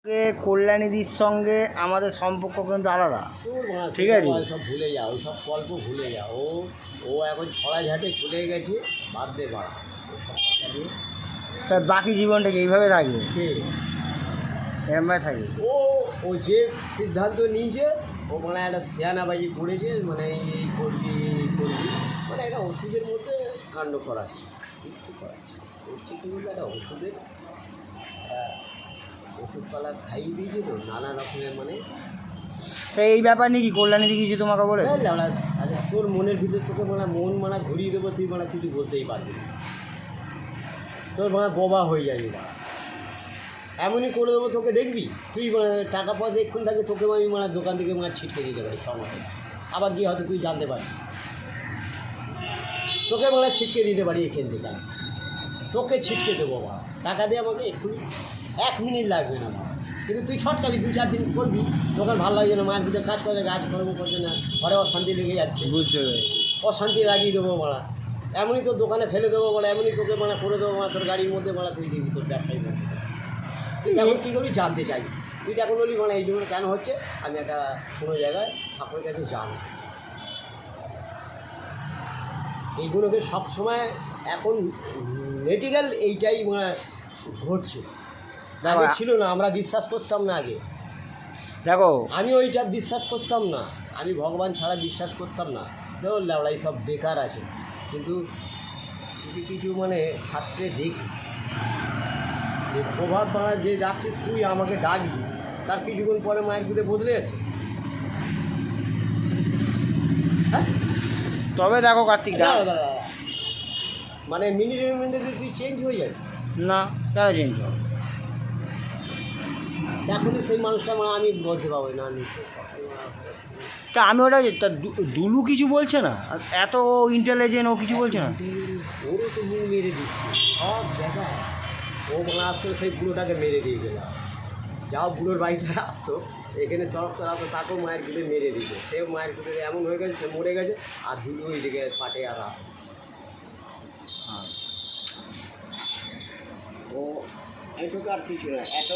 কল্যাণীদির সঙ্গে আমাদের সম্পর্ক কিন্তু আলাদা। ঠিক আছে, সব ভুলে যাও, ওই সব গল্প ভুলে যাও। ও এখন ছড়াঝাটে চলে গেছে, বাদ দে বাড়া। তা বাকি জীবনটাকে এইভাবে থাকবে, কে এরমভাবে থাকবে। ও যে সিদ্ধান্ত নিয়েছে, ও মানে একটা সিয়ানাবাজি করেছে, মানে এই করবি এই করবি, মানে একটা ওষুধের মধ্যে কাণ্ড করাচ্ছে, কিছু করাচ্ছে করছে কি বলতে একটা ওষুধপালা খাইয়ে দিয়েছে তো নানা রকমের, মানে তা এই ব্যাপার নিয়ে কি কল্যাণীদি কিছু তোমাকে বলে? আচ্ছা তোর মনের ভিতর তোকে মানে মন মানে ঘুরিয়ে দেবো, তুই মানে কিছু বলতেই পারবি না, তোর মানে বোবা হয়ে যাবি না, এমনই করে দেবো তোকে, দেখবি তুই মানে টাকা পয়সা দেখুন থাকবে, তোকে আমি মানে দোকান থেকে মানে ছিটকে দিতে পারি সময়, আবার গিয়ে হয়তো তুই জানতে পারবি, তোকে মানে ছিটকে দিতে পারি এখান থেকে, তোকে ছিটকে দেবো বা টাকা দিয়ে আমাকে এক্ষুনি 1 মিনিট লাগবে না, কিন্তু তুই শর্ট যাবি 2-4 দিন করবি, দোকান ভালো লাগছে না, মায়ের ভিতরে কাজ করে কাজকর্ম করছে না, ঘরে অশান্তি লেগে যাচ্ছে, বুঝতে পেরেছি। অশান্তি লাগিয়ে দেবো মারা, এমনই তোর দোকানে ফেলে দেবো বলে, এমনই তোকে মানে করে দেবো মানে, তোর গাড়ির মধ্যে মারা তুই দিবি তোর ব্যবসায়ী মধ্যে, তুই এখন কী করবি জানতে চাই, তুই এখন বলি মানে এই জন্য কেন হচ্ছে, আমি একটা কোনো জায়গায় ঠাকুরের কাছে জানি, এইগুলোকে সবসময় এখন মেডিকেল এইটাই মানে ঘটছে, আগে ছিল না, আমরা বিশ্বাস করতাম না আগে, দেখো আমি ওইটা বিশ্বাস করতাম না, আমি ভগবান ছাড়া বিশ্বাস করতাম না, দেখো লেবড়াই সব বেকার আছে, কিন্তু কিছু কিছু মানে ছাত্রে দেখি যে প্রভাব পাড়া যে যাচ্ছিস তুই আমাকে ডাকবি, তার কিছুক্ষণ পরে মায়ের ভিতরে বদলে যাচ্ছে। হ্যাঁ তবে দেখো কার্তিক দা, মানে মিনিটে মিনিটে তুই চেঞ্জ হয়ে যাবে না কেন চেঞ্জ হবে? এখনই সেই মানুষটা মানে আমি বলতে পারবো না নিশ্চয়, তা আমি ওটা তা দুলু কিছু বলছে না, এত ইন্টেলিজেন্ট ও কিছু বলছে না? ওরও তো মুখ মেরে দিচ্ছে সব জায়গায়, ও মানে আসলে সেই বুড়োটাকে মেরে দিয়ে গেলাম, যাও বুড়োর বাড়িটা আসতো এখানে চড়ক চড়াতো, তাকেও মায়ের ভিতরে মেরে দিত, সেও মায়ের ভিতরে এমন হয়ে গেছে, সে মরে গেছে, আর দুলু ওই দিকে পাটে আর আসতো, ও এইটুকু আর কিছু না।